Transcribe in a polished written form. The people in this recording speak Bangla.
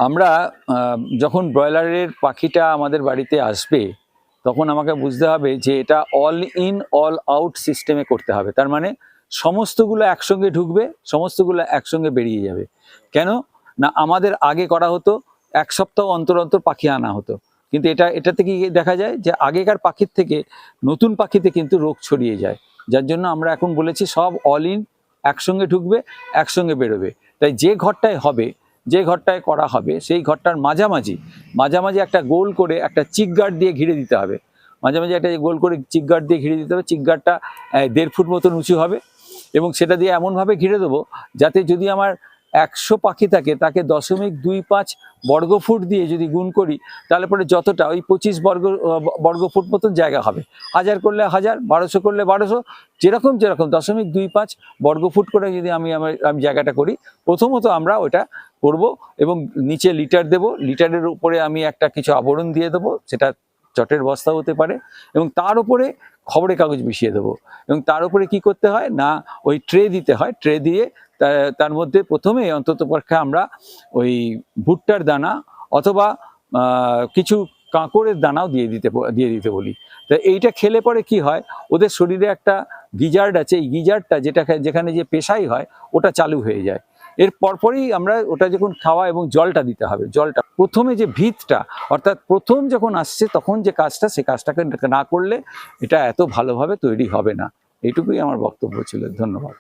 আমরা যখন ব্রয়লারের পাখিটা আমাদের বাড়িতে আসবে তখন আমাকে বুঝতে হবে যে এটা অল ইন অল আউট সিস্টেমে করতে হবে। তার মানে সমস্তগুলো একসঙ্গে ঢুকবে, সমস্তগুলো একসঙ্গে বেরিয়ে যাবে। কেন না, আমাদের আগে করা হতো 1 সপ্তাহ অন্তর অন্তর পাখি আনা হতো, কিন্তু এটাতে কি দেখা যায় যে আগেকার পাখির থেকে নতুন পাখিতে কিন্তু রোগ ছড়িয়ে যায়। যার জন্য আমরা এখন বলেছি সব অল ইন একসঙ্গে ঢুকবে, একসঙ্গে বেরোবে। তাই যে ঘরটায় করা হবে সেই ঘরটার মাঝামাঝি একটা গোল করে একটা চিক গার্ড দিয়ে ঘিরে দিতে হবে। মাঝামাঝি একটা গোল করে চিক গার্ড দিয়ে ঘিরে দিতে হবে। চিক গার্ডটা 1.5 ফুট মতন উঁচু হবে এবং সেটা দিয়ে এমনভাবে ঘিরে দেবো যাতে যদি আমার 100 পাখি থাকে তাকে 0.25 বর্গফুট দিয়ে যদি গুণ করি তাহলে পরে যতটা ওই 25 বর্গফুট মতন জায়গা হবে। 1000 করলে 1000, 1200 করলে 1200, যেরকম 0.25 বর্গফুট করে যদি আমি জায়গাটা করি, প্রথমত আমরা ওটা করব এবং নিচে লিটার দেব। লিটারের উপরে আমি একটা কিছু আবরণ দিয়ে দেবো, সেটা চটের বস্তা হতে পারে, এবং তার উপরে খবরের কাগজ মিশিয়ে দেবো। এবং তার উপরে কি করতে হয় না, ওই ট্রে দিতে হয়। ট্রে দিয়ে তার মধ্যে প্রথমে অন্তত পক্ষে আমরা ওই ভুট্টার দানা অথবা কিছু কাঁকড়ের দানাও দিয়ে দিতে বলি। তা এইটা খেলে পরে কি হয়, ওদের শরীরে একটা গিজার্ড আছে, এই গিজার্ডটা যেখানে যে পেশাই হয় ওটা চালু হয়ে যায়। এর পরপরই আমরা ওটা যখন খাওয়া এবং জলটা দিতে হবে। জলটা প্রথমে যে ভিতটা, অর্থাৎ প্রথম যখন আসছে তখন যে কাজটা, সে কাজটাকে না করলে এটা এত ভালোভাবে তৈরি হবে না। এইটুকুই আমার বক্তব্য ছিল। ধন্যবাদ।